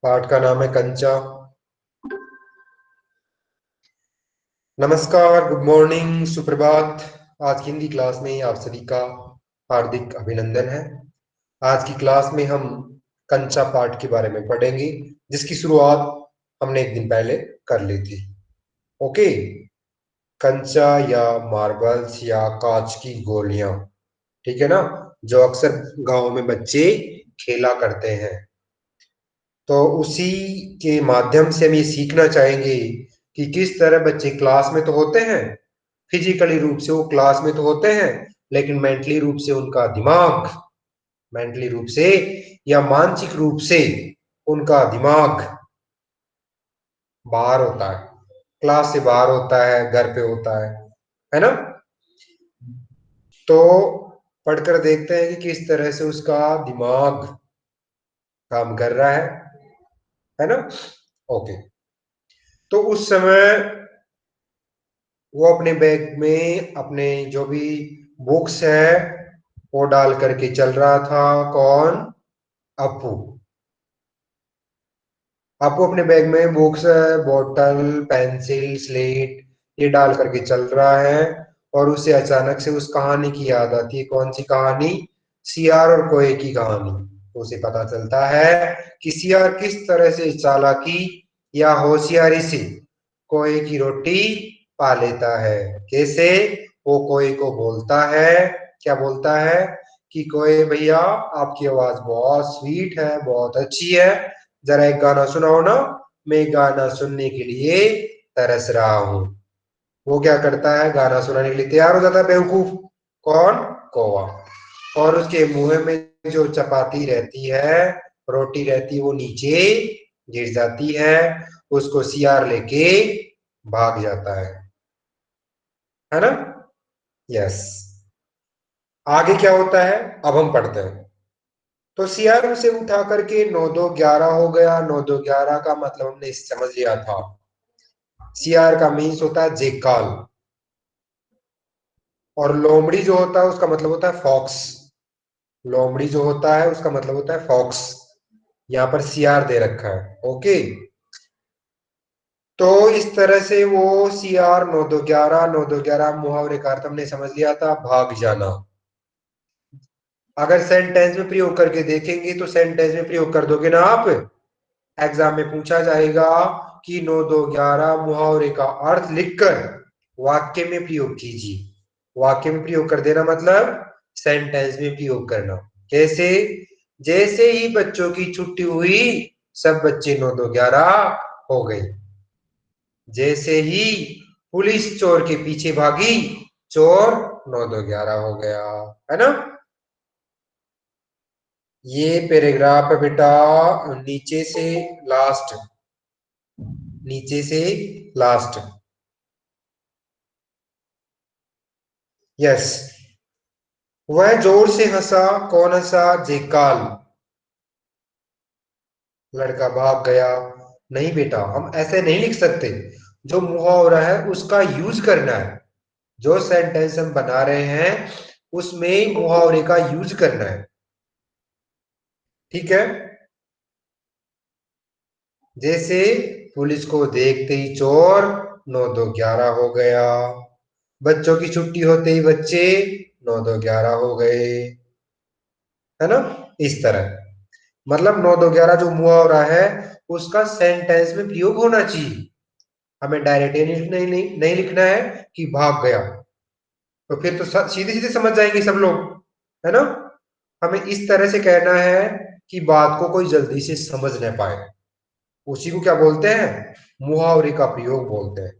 पाठ का नाम है कंचा। नमस्कार, गुड मॉर्निंग, सुप्रभात। आज की हिंदी क्लास में आप सभी का हार्दिक अभिनंदन है। आज की क्लास में हम कंचा पाठ के बारे में पढ़ेंगे, जिसकी शुरुआत हमने एक दिन पहले कर ली थी। ओके। कंचा या मार्बल्स या कांच की गोलियां, ठीक है ना, जो अक्सर गांव में बच्चे खेला करते हैं। तो उसी के माध्यम से हम ये सीखना चाहेंगे कि किस तरह बच्चे क्लास में तो होते हैं, फिजिकली रूप से वो क्लास में तो होते हैं, लेकिन मेंटली रूप से उनका दिमाग, मेंटली रूप से या मानसिक रूप से उनका दिमाग बाहर होता है, क्लास से बाहर होता है, घर पे होता है ना। तो पढ़कर देखते हैं कि किस तरह से उसका दिमाग काम कर रहा है ना। ओके। तो उस समय वो अपने बैग में अपने जो भी बुक्स है वो डाल करके चल रहा था। कौन? अपू। अपू अपने बैग में बुक्स, बोतल, पेंसिल, स्लेट ये डाल करके चल रहा है। और उसे अचानक से उस कहानी की याद आती है। कौन सी कहानी? सियार और कोए की कहानी। तो उसे पता चलता है कि सियार किस तरह से चालाकी या होशियारी से कोए की रोटी पा लेता है। कैसे? वो कोए को बोलता है, क्या बोलता है कि कोए भैया, आपकी आवाज बहुत स्वीट है, बहुत अच्छी है, जरा एक गाना सुनाओ ना, मैं गाना सुनने के लिए तरस रहा हूँ। वो क्या करता है? गाना सुनाने के लिए तैयार हो जाता है बेवकूफ। कौन? कौवा। और उसके मुंह में जो चपाती रहती है, रोटी रहती है, वो नीचे गिर जाती है। उसको सियार लेके भाग जाता है ना। यस। आगे क्या होता है अब हम पढ़ते हैं। तो सियार उसे उठा करके 9 2 11 हो गया। 9 2 11 का मतलब हमने समझ लिया था। सियार का मीन्स होता है जेकाल, और लोमड़ी जो होता है उसका मतलब होता है फॉक्स। लोमड़ी जो होता है उसका मतलब होता है फॉक्स। यहाँ पर सियार दे रखा है। ओके। तो इस तरह से वो सियार 9 2 11, 9 2 11 मुहावरे का अर्थ हमने समझ लिया था, भाग जाना। अगर सेंटेंस में प्रयोग करके देखेंगे तो सेंटेंस में प्रयोग कर दोगे ना आप। एग्जाम में पूछा जाएगा कि 9 2 11 मुहावरे का अर्थ लिखकर वाक्य में प्रयोग कीजिए। वाक्य में प्रयोग कर देना मतलब सेंटेंस में प्रयोग करना। कैसे? जैसे ही बच्चों की छुट्टी हुई, सब बच्चे 9 2 11 हो गए। जैसे ही पुलिस चोर के पीछे भागी, चोर 9 2 11 हो गया, है ना। ये पैराग्राफ है बेटा, नीचे से लास्ट, नीचे से लास्ट। यस। वह जोर से हंसा। कौन हंसा? जेकाल। लड़का भाग गया। नहीं बेटा, हम ऐसे नहीं लिख सकते। जो मुहावरा है उसका यूज करना है। जो सेंटेंस हम बना रहे हैं उसमें मुहावरे का यूज करना है, ठीक है। जैसे पुलिस को देखते ही चोर 9 2 11 हो गया। बच्चों की छुट्टी होते ही बच्चे 9 2 11 हो गए, है ना। इस तरह मतलब 9 2 11 जो मुहावरा है उसका सेंटेंस में प्रयोग होना चाहिए। हमें डायरेक्ट नहीं लिखना है कि भाग गया, तो फिर तो सीधे सीधे समझ जाएंगे सब लोग, है ना। हमें इस तरह से कहना है कि बात को कोई जल्दी से समझ न पाए। उसी को क्या बोलते हैं? मुहावरे का प्रयोग बोलते हैं।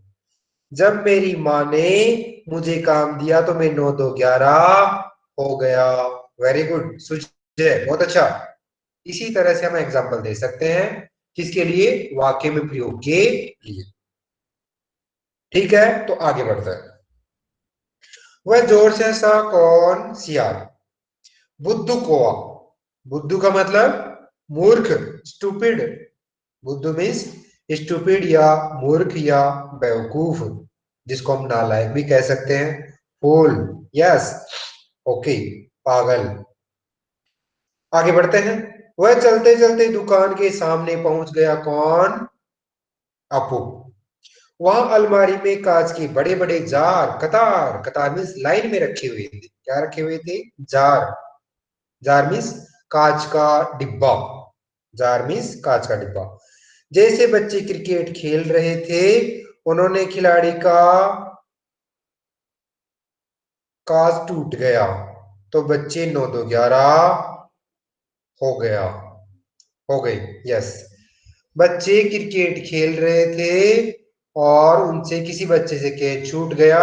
जब मेरी माँ ने मुझे काम दिया तो मैं 9 2 11 हो गया। वेरी गुड सुजय, बहुत अच्छा। इसी तरह से हम एग्जाम्पल दे सकते हैं। किसके लिए? वाक्य में प्रयोग के लिए। ठीक है, तो आगे बढ़ते हैं। वह जोर से हंसा। कौन? सियार। बुद्धू कोआ। बुद्धू का मतलब मूर्ख, स्टूपिड। बुद्धू मीन्स स्टूपिड या मूर्ख या बेवकूफ, जिसको हम नालायक भी कह सकते हैं। फूल। यस। ओके। पागल। आगे बढ़ते हैं। वह चलते चलते दुकान के सामने पहुंच गया। कौन? अपू। वहां अलमारी में कांच के बड़े बड़े जार, कतार कतार मीन्स लाइन में रखे हुए थे। क्या रखे हुए थे? जार। जार मीन्स कांच का डिब्बा। जार मीन्स कांच का डिब्बा। जैसे बच्चे क्रिकेट खेल रहे थे, उन्होंने खिलाड़ी का कांच टूट गया, तो बच्चे 9 2 11 हो गया, हो गई। यस। बच्चे क्रिकेट खेल रहे थे और उनसे किसी बच्चे से कैच छूट गया,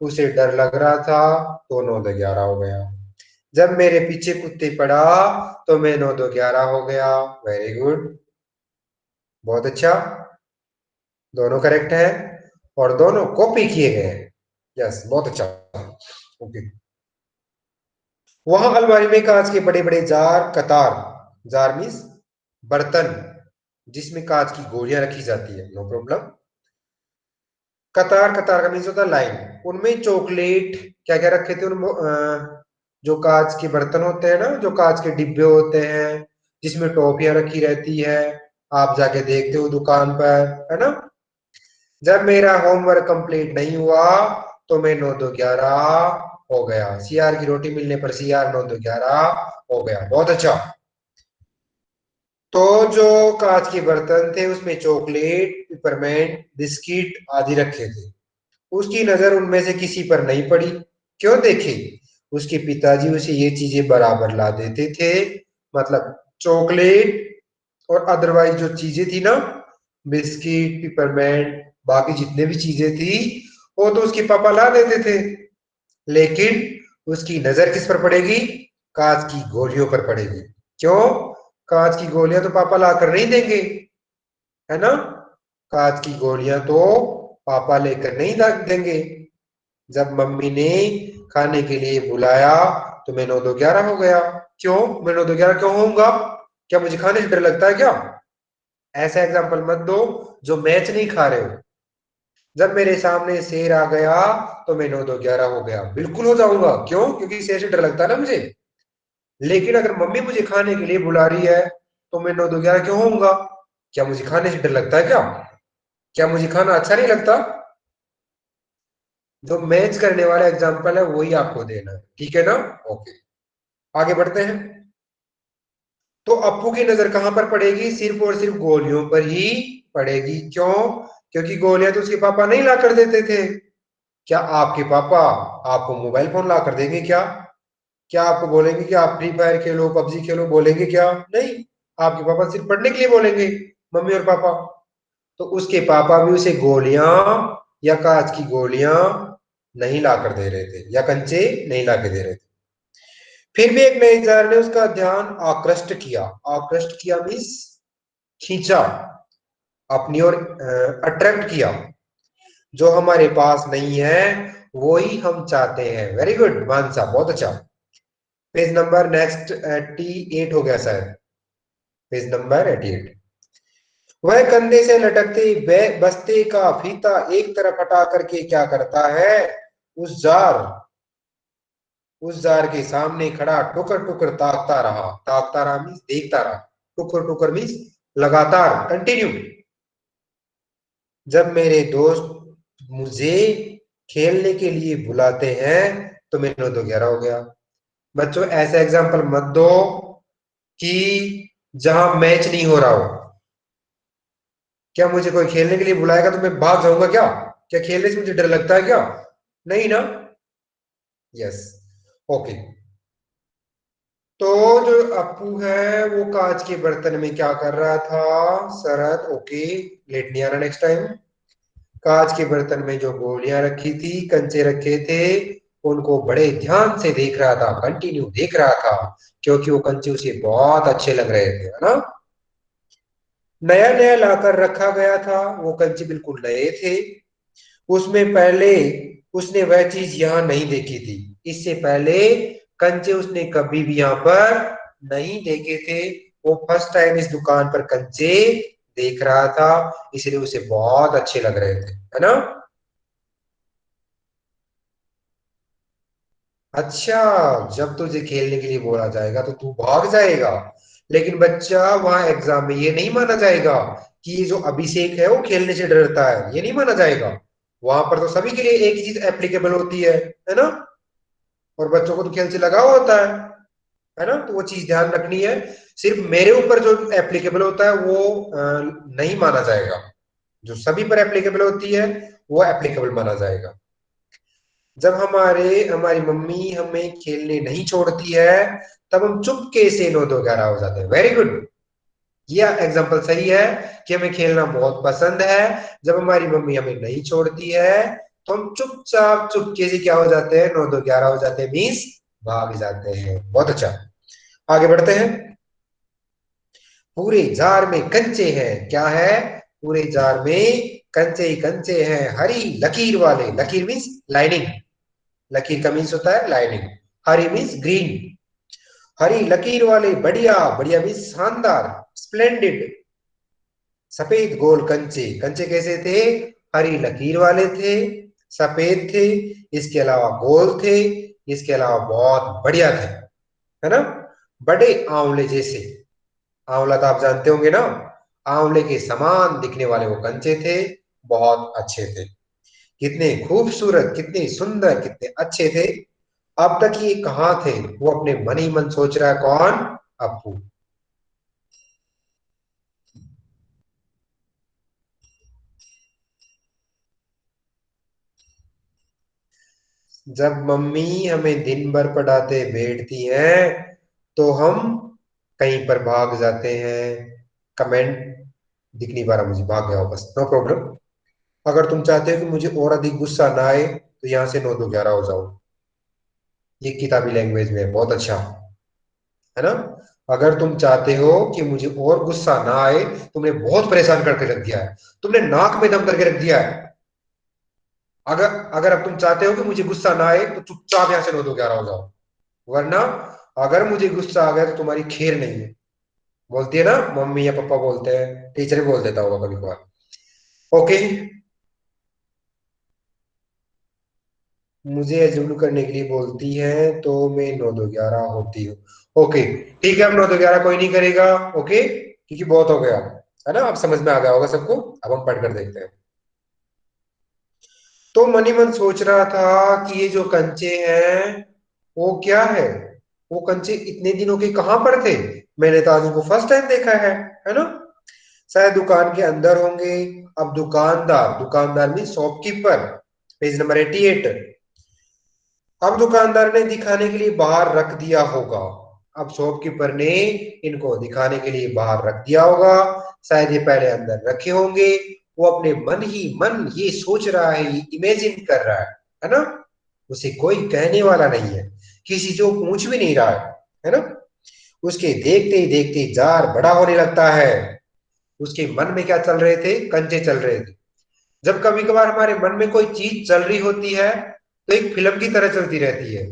उसे डर लग रहा था, तो 9 2 11 हो गया। जब मेरे पीछे कुत्ते पड़ा तो मैं 9 2 11 हो गया। Very good. बहुत अच्छा। दोनों करेक्ट है और दोनों कॉपी किए गए हैं। यस, बहुत अच्छा। ओके। वहां अलमारी में कांच के बड़े बड़े जार, कतार, जार मीन्स बर्तन जिसमें कांच की गोलियां रखी जाती है। No problem. कतार, कतार का मीन्स होता है लाइन। उनमें चॉकलेट क्या क्या रखे थे? जो कांच के बर्तन होते हैं ना, जो कांच के डिब्बे होते हैं जिसमें टॉफियां रखी रहती है, आप जाके देखते हो दुकान पर, है ना। जब मेरा होमवर्क कंप्लीट नहीं हुआ तो मैं 9 2 11 हो गया। सीआर की रोटी मिलने पर सीआर 9 2 11 हो गया। बहुत अच्छा। तो जो कांच के बर्तन थे उसमें चॉकलेट, पिपरमेंट, बिस्किट आदि रखे थे। उसकी नजर उनमें से किसी पर नहीं पड़ी। क्यों? देखे, उसके पिताजी उसे ये चीजें बराबर ला देते थे। मतलब चॉकलेट और अदरवाइज जो चीजें थी ना, बिस्किट, पिपरमेंट, बाकी जितने भी चीजें थी, वो तो उसके पापा ला देते थे। लेकिन उसकी नजर किस पर पड़ेगी? कांच की गोलियों पर पड़ेगी। क्यों? कांच की गोलियां तो पापा ला कर नहीं देंगे, है ना। कांच की गोलियां तो पापा लेकर नहीं ला देंगे। जब मम्मी ने खाने के लिए बुलाया तो मैं 9 2 11 हो गया। क्यों मैं 9 2 11 क्यों होऊंगा? क्या मुझे खाने से डर लगता है क्या? ऐसा एग्जाम्पल मत दो जो मैच नहीं खा रहे हो। जब मेरे सामने शेर आ गया तो मैं 9 2 11 हो गया। बिल्कुल हो जाऊंगा। क्यों? क्योंकि शेर से डर लगता है ना मुझे। लेकिन अगर मम्मी मुझे खाने के लिए बुला रही है तो मैं 9 2 11 क्यों होऊंगा? क्या मुझे खाने से डर लगता है क्या? क्या मुझे खाना अच्छा नहीं लगता? जो मैच करने वाला एग्जाम्पल है वही आपको देना है, ठीक है ना। ओके, आगे बढ़ते हैं। तो अप्पू की नजर कहां पर पड़ेगी? सिर्फ और सिर्फ गोलियों पर ही पड़ेगी। क्यों? क्योंकि गोलियां तो उसके पापा नहीं ला कर देते थे। क्या आपके पापा आपको मोबाइल फोन ला कर देंगे क्या? क्या आपको बोलेंगे कि आप फ्री फायर खेलो, पबजी खेलो, बोलेंगे क्या? नहीं। आपके पापा सिर्फ पढ़ने के लिए बोलेंगे, मम्मी और पापा। तो उसके पापा भी उसे गोलियां या कांच की गोलियां नहीं ला कर दे रहे थे, या कंचे नहीं ला के दे रहे थे। फिर भी एक नए जार ने उसका ध्यान आकृष्ट किया। आकृष्ट किया मीन्स खींचा, अपनी ओर अट्रैक्ट किया। जो हमारे पास नहीं है वो ही हम चाहते हैं। वेरी गुड मानसा, बहुत अच्छा। पेज नंबर नेक्स्ट 88 हो गया शायद। Page number 88। वह कंधे से लटकते बस्ते का फीता एक तरफ हटा करके क्या करता है? उस जार उस जार के सामने खड़ा टुकर टुकर ताकता रहा। ताकता रहा मीन्स देखता रहा। टुकर टुकर मीन्स लगातार, कंटिन्यू। जब मेरे दोस्त मुझे खेलने के लिए बुलाते हैं तो मैं 9 2 11 हो गया। बच्चों ऐसा एग्जाम्पल मत दो कि जहां मैच नहीं हो रहा हो। क्या मुझे कोई खेलने के लिए बुलाएगा तो मैं भाग जाऊंगा क्या? क्या खेलने से मुझे डर लगता है क्या? नहीं ना। यस। ओके। तो जो अप्पू है वो कांच के बर्तन में क्या कर रहा था? शरद, ओके, लेट नहीं आना नेक्स्ट टाइम। कांच के बर्तन में जो गोलियां रखी थी, कंचे रखे थे, उनको बड़े ध्यान से देख रहा था, कंटिन्यू देख रहा था, क्योंकि वो कंचे उसे बहुत अच्छे लग रहे थे, है ना। नया नया लाकर रखा गया था, वो कंचे बिल्कुल नए थे। उसमें पहले उसने वह चीज यहाँ नहीं देखी थी। इससे पहले कंचे उसने कभी भी यहाँ पर नहीं देखे थे। वो फर्स्ट टाइम इस दुकान पर कंचे देख रहा था, इसलिए उसे बहुत अच्छे लग रहे थे, है ना। अच्छा, जब तुझे खेलने के लिए बोला जाएगा तो तू भाग जाएगा, लेकिन बच्चा वहां एग्जाम में ये नहीं माना जाएगा कि ये जो अभिषेक है वो खेलने से डरता है, ये नहीं माना जाएगा। वहां पर तो सभी के लिए एक ही चीज एप्लीकेबल होती है ना। और बच्चों को तो खेल से लगाव होता है ना। तो वो चीज ध्यान रखनी है। सिर्फ मेरे ऊपर जो एप्लीकेबल होता है वो नहीं माना जाएगा। जो सभी पर एप्लीकेबल होती है वो एप्लीकेबल माना जाएगा। जब हमारी मम्मी हमें खेलने नहीं छोड़ती है तब हम चुपके से 9 2 11 हो जाते हैं। Very good. यह एग्जाम्पल सही है कि हमें खेलना बहुत पसंद है। जब हमारी मम्मी हमें नहीं छोड़ती है तो हम चुपचाप चुपके से क्या हो जाते हैं, 9 2 11 हो जाते हैं, मीन्स भाग जाते हैं। बहुत अच्छा, आगे बढ़ते हैं। पूरे जार में कंचे हैं, क्या है? पूरे जार में कंचे ही कंचे हैं, हरी लकीर वाले। लकीर मीन्स लाइनिंग। लकीर का मीन्स होता है लाइनिंग। हरी मीन्स ग्रीन। हरी लकीर वाले बढ़िया, बढ़िया मीन्स शानदार, स्प्लेंडिड। सफेद गोल कंचे, कंचे कैसे थे? हरी लकीर वाले थे, सफेद थे, इसके अलावा गोल थे, इसके अलावा बहुत बढ़िया थे, है ना। बड़े आंवले जैसे, आंवला तो आप जानते होंगे ना, आंवले के समान दिखने वाले वो कंचे थे, बहुत अच्छे थे। कितने खूबसूरत, कितने सुंदर, कितने अच्छे थे। अब तक ये कहाँ थे? वो अपने मन ही मन सोच रहा है, कौन? अप्पू। जब मम्मी हमें दिन भर पढ़ाते बैठती हैं तो हम कहीं पर भाग जाते हैं। कमेंट दिख नहीं पा रहा मुझे, भाग गया हो बस, नो प्रॉब्लम। अगर तुम चाहते हो कि मुझे और अधिक गुस्सा ना आए तो यहाँ से 9 2 11 हो जाओ। ये किताबी लैंग्वेज में है, बहुत अच्छा, है ना। अगर तुम चाहते हो कि मुझे और गुस्सा ना आए, तुमने बहुत परेशान करके रख दिया है, तुमने नाक में दम करके रख दिया है। अगर अगर अब तुम चाहते हो कि मुझे गुस्सा ना आए तो चुपचाप यहाँ से 9 2 11 हो जाओ, वरना अगर मुझे गुस्सा आ गया तो तुम्हारी खैर नहीं है। बोलती है ना मम्मी या पापा, बोलते हैं, टीचर भी बोल देता होगा कभी कभार। ओके, मुझे एज्यूम करने के लिए बोलती है तो मैं 9 2 11 होती हूँ। ओके, ठीक है, अब 9 2 11 कोई नहीं करेगा। ओके, क्योंकि बहुत हो गया, है ना। अब समझ में आ गया होगा सबको। अब हम पढ़ कर देखते हैं। तो मनी मन सोच रहा था कि ये जो कंचे हैं वो क्या है। वो कंचे इतने दिनों के कहाँ पर थे? मैंने तो आज उनको फर्स्ट टाइम देखा है ना। शायद दुकान के अंदर होंगे। अब दुकानदार, दुकानदार में शॉपकीपर, पेज नंबर 88। अब दुकानदार ने दिखाने के लिए बाहर रख दिया होगा। अब शॉपकीपर ने इनको दिखाने के लिए बाहर रख दिया होगा। शायद ये पहले अंदर रखे होंगे। वो अपने मन ही मन ये सोच रहा है, ये इमेजिन कर रहा है ना। उसे कोई कहने वाला नहीं है, किसी जो पूछ भी नहीं रहा है ना। उसके देखते ही देखते जार बड़ा होने लगता है। उसके मन में क्या चल रहे थे? कंचे चल रहे थे। जब कभी कभार हमारे मन में कोई चीज चल रही होती है तो एक फिल्म की तरह चलती रहती है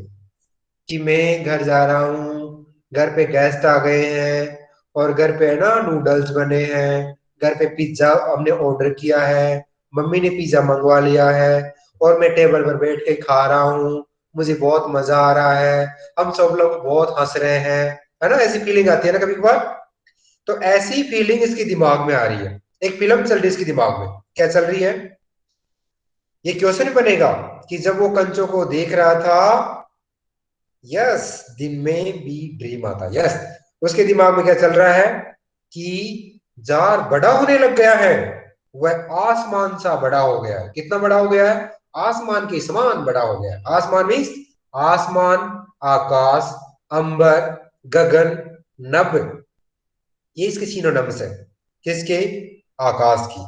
कि मैं घर जा रहा हूँ, घर पे गेस्ट आ गए हैं, और घर पे है ना नूडल्स बने हैं, घर पे पिज्जा हमने ऑर्डर किया है, मम्मी ने पिज्जा मंगवा लिया है, और मैं टेबल पर बैठ के खा रहा हूँ, मुझे बहुत मजा आ रहा है, हम सब लोग बहुत हंस रहे हैं, है ना। ऐसी फीलिंग आती है ना कभी कभार। तो ऐसी फीलिंग इसके दिमाग में आ रही है। एक फिल्म चल रही है इसके दिमाग में, क्या चल रही है? ये क्वेश्चन बनेगा कि जब वो कंचों को देख रहा था, यस, दिन में भी ड्रीम आता, यस, उसके दिमाग में क्या चल रहा है कि जार बड़ा होने लग गया है। वह आसमान सा बड़ा हो गया है। कितना बड़ा हो गया है? आसमान के समान बड़ा हो गया है। आसमान मीन्स आसमान, आकाश, अंबर, गगन, नभ, ये इसके सिनोनिम्स है। किसके? आकाश की।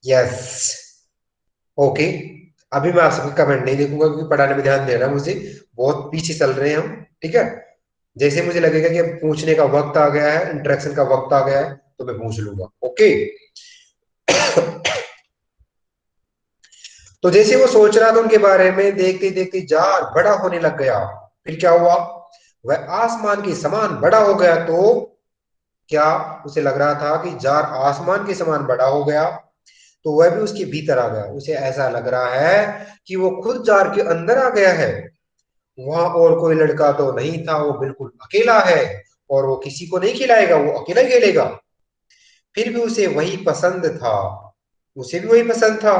यस। ओके, अभी मैं आप सबके कमेंट नहीं देखूंगा क्योंकि पढ़ाने में ध्यान देना मुझे, बहुत पीछे चल रहे हैं हम। ठीक है, जैसे मुझे लगेगा कि अब पूछने का वक्त आ गया है, इंटरेक्शन का वक्त आ गया है, तो मैं पूछ लूंगा। ओके। तो जैसे वो सोच रहा था उनके बारे में, देखते देखते जार बड़ा होने लग गया। फिर क्या हुआ? वह आसमान के समान बड़ा हो गया। तो क्या उसे लग रहा था कि जार आसमान के समान बड़ा हो गया? तो वह भी उसके भीतर आ गया। उसे ऐसा लग रहा है कि वो खुद जार के अंदर आ गया है। वहां और कोई लड़का तो नहीं था, वो बिल्कुल अकेला है और वो किसी को नहीं खिलाएगा, वो अकेला ही खेलेगा। फिर भी उसे वही पसंद था, उसे भी वही पसंद था।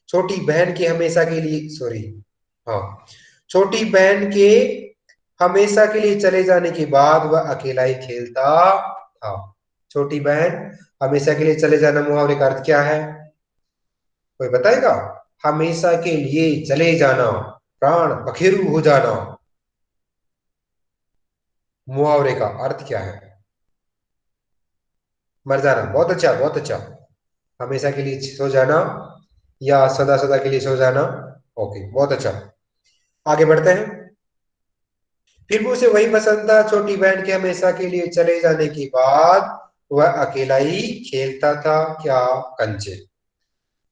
छोटी बहन के हमेशा के लिए, सॉरी, हाँ, छोटी बहन के हमेशा के लिए चले जाने के बाद वह अकेला ही खेलता था। छोटी बहन हमेशा के लिए चले जाना, मुहावरे का अर्थ क्या है? कोई बताएगा? हमेशा के लिए चले जाना, प्राण पखेरु हो जाना, मुहावरे का अर्थ क्या है? मर जाना। बहुत अच्छा, बहुत अच्छा। हमेशा के लिए सो जाना या सदा सदा के लिए सो जाना। ओके, बहुत अच्छा। आगे बढ़ते हैं। फिर भी उसे वही पसंद था, छोटी बहन के हमेशा के लिए चले जाने के बाद वह अकेला ही खेलता था, क्या? कंचे।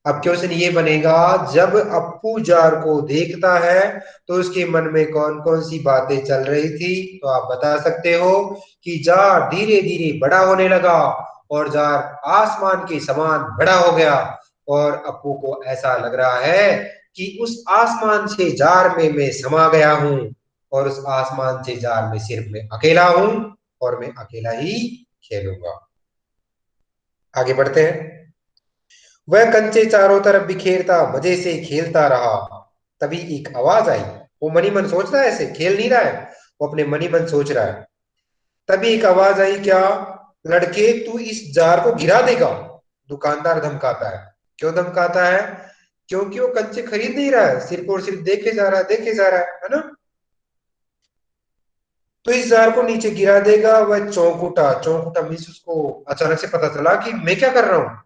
अब क्वेश्चन ये बनेगा, जब अप्पू जार को देखता है तो उसके मन में कौन कौन सी बातें चल रही थी? तो आप बता सकते हो कि जार धीरे धीरे बड़ा होने लगा और जार आसमान के समान बड़ा हो गया, और अप्पू को ऐसा लग रहा है कि उस आसमान से जार में मैं समा गया हूं, और उस आसमान से जार में सिर्फ मैं अकेला हूं, और मैं अकेला ही खेलूंगा। आगे बढ़ते हैं। वह कंचे चारों तरफ बिखेरता मजे से खेलता रहा। तभी एक आवाज आई। वो मनी मन सोच रहा है, ऐसे खेल नहीं रहा है, वो अपने मनी मन सोच रहा है। तभी एक आवाज आई, क्या? लड़के, तू इस जार को गिरा देगा। दुकानदार धमकाता है। क्यों धमकाता है? क्योंकि वो कंचे खरीद नहीं रहा है, सिर्फ और सिर्फ देखे जा रहा है, देखे जा रहा है ना। तो इस जार को नीचे गिरा देगा। वह चौंक उठा। चौंक उठा मीन्स उसको अचानक से पता चला कि मैं क्या कर रहा हूं,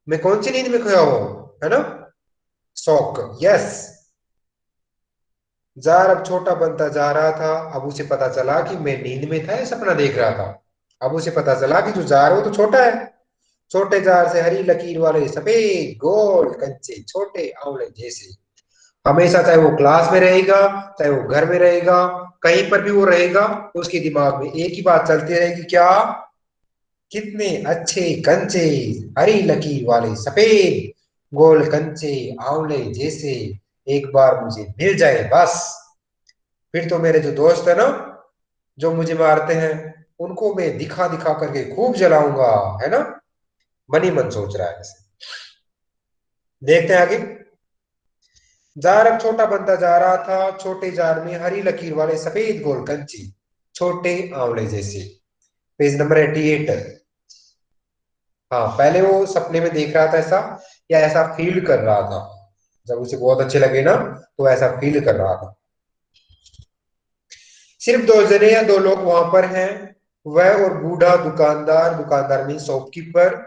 मैं कौन सी नींद में खोया हुआ हूं, है ना। शौक, यस। जार अब छोटा बनता जा रहा था। अब उसे पता चला कि मैं नींद में था या सपना देख रहा था। अब उसे पता चला कि जो जार है वो तो छोटा है। छोटे जार से हरी लकीर वाले सफेद गोल कंचे, छोटे आंवले जैसे। हमेशा, चाहे वो क्लास में रहेगा, चाहे वो घर में रहेगा, कहीं पर भी वो रहेगा, उसके दिमाग में एक ही बात चलती रहेगी, क्या? कितने अच्छे कंचे, हरी लकीर वाले सफेद गोल कंचे, आंवले जैसे, एक बार मुझे मिल जाए बस, फिर तो मेरे जो दोस्त है ना, जो मुझे मारते हैं, उनको मैं दिखा दिखा करके खूब जलाऊंगा, है ना। मन ही मन सोच रहा है ऐसे। देखते हैं आगे। जार अब छोटा बनता जा रहा था। छोटे जार में हरी लकीर वाले सफेद गोल कंची, छोटे आंवले जैसे। Page number 88। हाँ, पहले वो सपने में देख रहा था ऐसा, या ऐसा फील कर रहा था। जब उसे बहुत अच्छे लगे ना, तो ऐसा फील कर रहा था। सिर्फ दो जने या दो लोग वहां पर हैं, वह और बूढ़ा दुकानदार। दुकानदार मीन शॉपकीपर।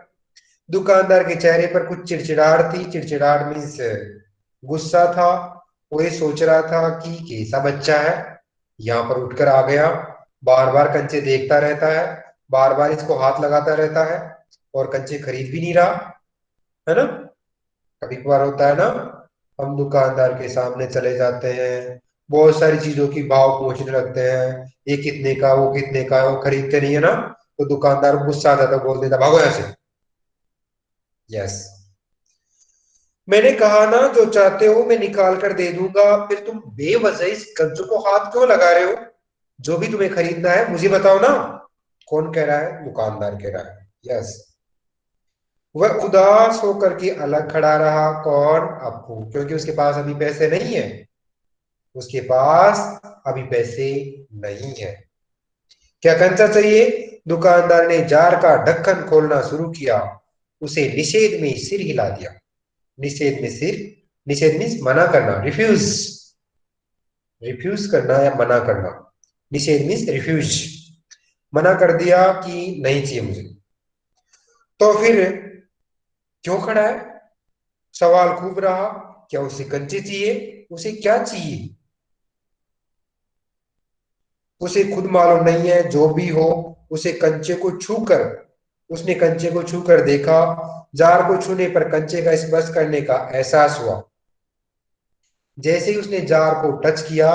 दुकानदार के चेहरे पर कुछ चिड़चिड़ाहट थी। चिड़चिड़ाहट मीन्स गुस्सा था। वो ये सोच रहा था कि कैसा बच्चा है, यहाँ पर उठकर आ गया, बार बार कंचे देखता रहता है, बार बार इसको हाथ लगाता रहता है, और कंचे खरीद भी नहीं रहा, है ना। कभी कभार होता है ना, हम दुकानदार के सामने चले जाते हैं, बहुत सारी चीजों की भाव पूछने लगते हैं, ये कितने का, वो कितने का है, वो खरीदते नहीं है ना, तो दुकानदार को गुस्सा आ जाता है, बोल देता भागो यहाँ से। यस। मैंने कहा ना, जो चाहते हो मैं निकाल कर दे दूंगा, फिर तुम बेवजह इस कंचों को हाथ क्यों लगा रहे हो? जो भी तुम्हें खरीदना है मुझे बताओ ना। कौन कह रहा है? दुकानदार कह रहा है। यस। वह उदास होकर के अलग खड़ा रहा। कौन? अप्पू, क्योंकि उसके पास अभी पैसे नहीं है। उसके पास अभी पैसे नहीं है। क्या कंचा चाहिए? दुकानदार ने जार का ढक्कन खोलना शुरू किया। उसे निषेध में सिर हिला दिया। निषेध में सिर, निषेध मीन्स मना करना, रिफ्यूज। रिफ्यूज करना या मना करना। निषेध मीन्स रिफ्यूज। मना कर दिया कि नहीं चाहिए मुझे। तो फिर क्यों खड़ा है? सवाल खूब रहा। क्या उसे कंचे चाहिए? उसे क्या चाहिए? उसे खुद मालूम नहीं है। जो भी हो, उसे कंचे को छूकर, उसने कंचे को छूकर देखा। जार को छूने पर कंचे का स्पर्श करने का एहसास हुआ। जैसे ही उसने जार को टच किया,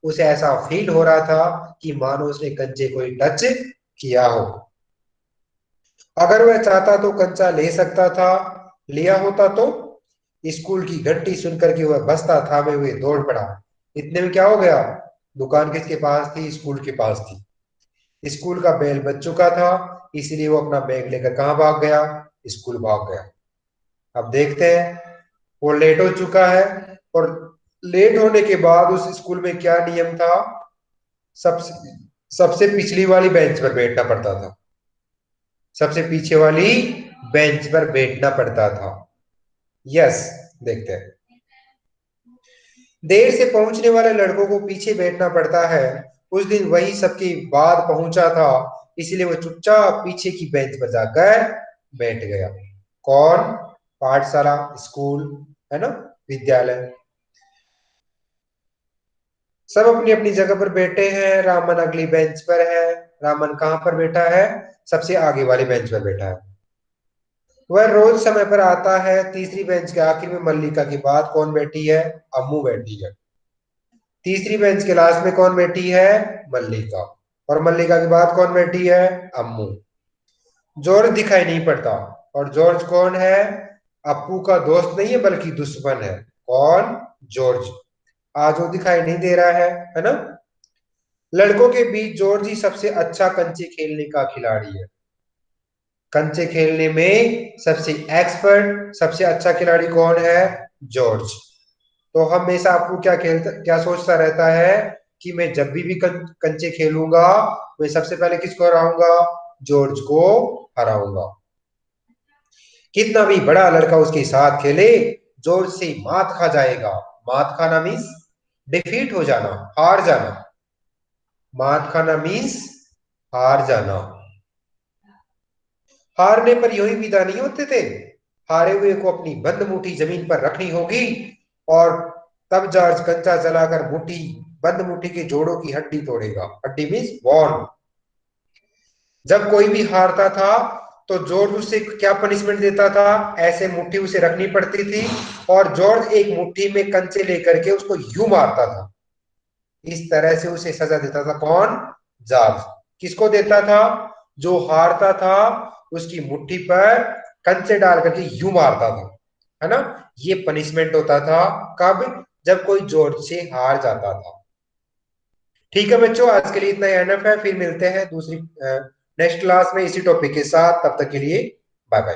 उसे ऐसा फील हो रहा था कि मानो उसने कंचे को ही टच किया हो। अगर वह चाहता तो कंचा ले सकता था, लिया होता तो। स्कूल की घंटी सुनकर के वह बस्ता थामे हुए दौड़ पड़ा। इतने में क्या हो गया, दुकान किसके पास थी, स्कूल के पास थी। स्कूल का बेल बज चुका था, इसलिए वो अपना बैग लेकर कहाँ भाग गया, स्कूल भाग गया। अब देखते हैं, वो लेट हो चुका है, और लेट होने के बाद उस स्कूल में क्या नियम था, सबसे सबसे पिछली वाली बेंच पर बैठना पड़ता था। सबसे पीछे वाली बेंच पर बैठना पड़ता था। यस, देखते हैं। देर से पहुंचने वाले लड़कों को पीछे बैठना पड़ता है। उस दिन वही सबके बाद पहुंचा था, इसलिए वो चुपचाप पीछे की बेंच पर जाकर बैठ गया। कौन, पाठशाला, स्कूल, है ना, विद्यालय। सब अपनी अपनी जगह पर बैठे हैं, रामन अगली बेंच पर है। रामन कहां पर बैठा है, सबसे आगे वाली बेंच पर बैठा है। वह रोज समय पर आता है। तीसरी बेंच के आखिर में मल्लिका के बाद कौन बैठी है, अम्मू बैठी है। तीसरी बेंच के लास्ट में कौन बैठी है, मल्लिका। और मल्लिका के बाद कौन बैठी है, अम्मू। जॉर्ज दिखाई नहीं पड़ता। और जॉर्ज कौन है, अप्पू का दोस्त नहीं है बल्कि दुश्मन है। कौन, जॉर्ज। आज वो दिखाई नहीं दे रहा है ना। लड़कों के बीच जॉर्ज ही सबसे अच्छा कंचे खेलने का खिलाड़ी है। कंचे खेलने में सबसे एक्सपर्ट, सबसे अच्छा खिलाड़ी कौन है, जॉर्ज। तो हमेशा आपको क्या खेलता, क्या सोचता रहता है कि मैं जब भी कंचे खेलूंगा, मैं सबसे पहले किसको हराऊंगा, जॉर्ज को हराऊंगा। कितना भी बड़ा लड़का उसके साथ खेले, जॉर्ज से मात खा जाएगा। मात खाना मीन्स डिफीट हो जाना, हार जाना। मात खाना मीन्स हार जाना। हारने पर यूं ही विदा नहीं होते थे। हारे हुए को अपनी बंद मुट्ठी जमीन पर रखनी होगी, और तब जॉर्ज कंचा चलाकर मुट्ठी, बंद मुट्ठी के जोड़ों की हड्डी तोड़ेगा। हड्डी मीन्स बॉन। जब कोई भी हारता था तो जॉर्ज उसे क्या पनिशमेंट देता था, ऐसे मुट्ठी उसे रखनी पड़ती थी, और जॉर्ज एक मुट्ठी में कंचे लेकर के उसको यूं मारता था। इस तरह से उसे सजा देता था कौन, जॉर्ज। किसको देता था, जो हारता था उसकी मुट्ठी पर कंचे डाल करके यूं मारता था, है ना। ये पनिशमेंट होता था कब, जब कोई जॉर्ज से हार जाता था। ठीक है बच्चों, आज के लिए इतना ही एनफ है। फिर मिलते हैं दूसरी नेक्स्ट क्लास में इसी टॉपिक के साथ। तब तक के लिए बाय बाय।